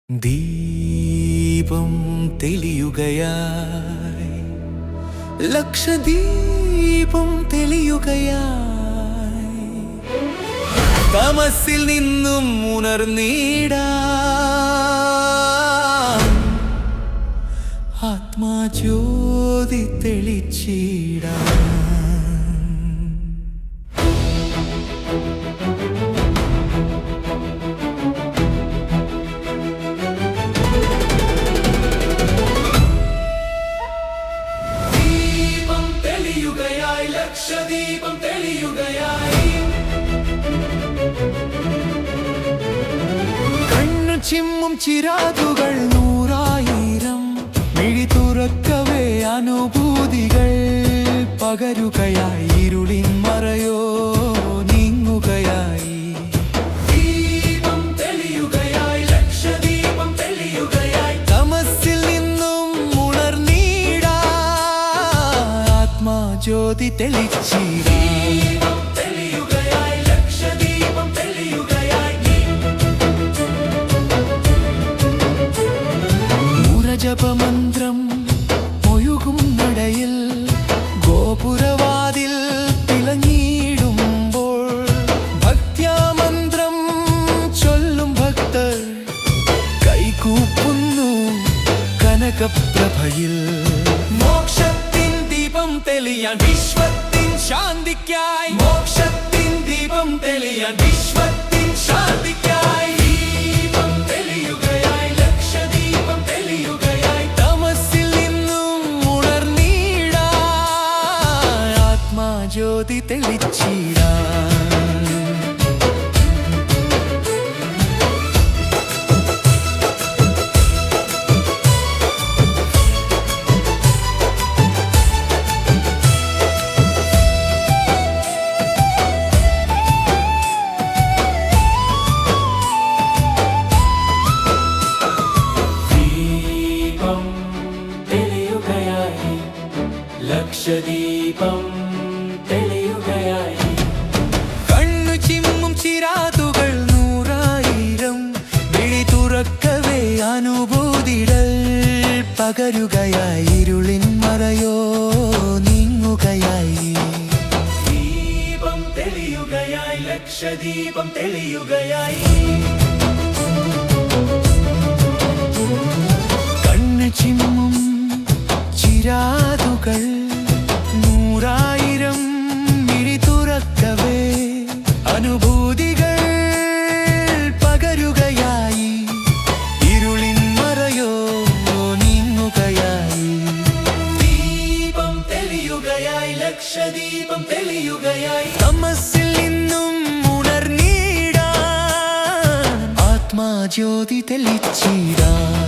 ദീപം തെളിയുകയായി, ലക്ഷദീപം തെളിയുകയായി, തമസിൽ നിന്നും ഉണർന്നിടാം, ആത്മാജ്യോതി തെളിച്ചിടാം. ലക്ഷദീപം തെളിയുകയായി, കണ്ണു ചിമ്മും ചിരാതുകൾ നൂറായിരം, മിഴി തുറക്കവേ അനുഭൂതികൾ പകരുകയായി, ഇരുളിൻ മറയോ നീങ്ങുകയായി. ദീപം തെളിയുകയായി, ലക്ഷദീപം തെളിയുകയായി, തമസിൽ നിന്നും ഉണർന്നിടാ, ആത്മാജ്യോതി തെളിച്ചിടാ. തെളിയുകയായി, ലക്ഷദീപം തെളിയുകയായി. ജപമന്ത്രം ഒഴുകും നടയിൽ, ഗോപുരവാതിൽ തിളങ്ങിയിടുമ്പോൾ, ഭക്ത്യാമന്ത്രം ചൊല്ലും ഭക്തർ കൈകൂപ്പുന്നു കനകപ്രഭയിൽ. മോക്ഷത്തിൻ ദീപം തെളിയാൻ വിശ്വത്തിൻ ശാന്തിക്കായി, മോക്ഷത്തിൻ ദീപം തെളിയാൻ വിശ്വത്തിൻ ശാന്തിക്കായി. ദീപം തെളിയുകയായി, ലക്ഷദീപം തെളിയുകയായി, തമസിൽ നിന്നും ഉണർന്നിടാ, ആത്മാജ്യോതി തെളിച്ചിടാ. ലക്ഷദീപം തെളിയുകയായി, കണ്ണു ചിമ്മും ചിരാതുകൾ നൂറായിരം, മിഴി തുറക്കവേ അനുഭൂതികൾ പകരുകയായി, ഇരുളിൻ മറയോ നീങ്ങുകയായി. ദീപം തെളിയുകയായി, ലക്ഷദീപം തെളിയുകയായി, കണ്ണു ചിമ്മും ചിരാതുകൾ നൂറായിരം, മിഴി തുറക്കവേ അനുഭൂതികൾ പകരുകയായി, ഇരുളിൻ മറയോ നീങ്ങുകയായി. ദീപം തെളിയുകയായി, ലക്ഷദീപം തെളിയുകയായി, തമസിൽ നിന്നും ഉണർന്നിടാൻ, ആത്മാജ്യോതി തെളിച്ചിടാൻ.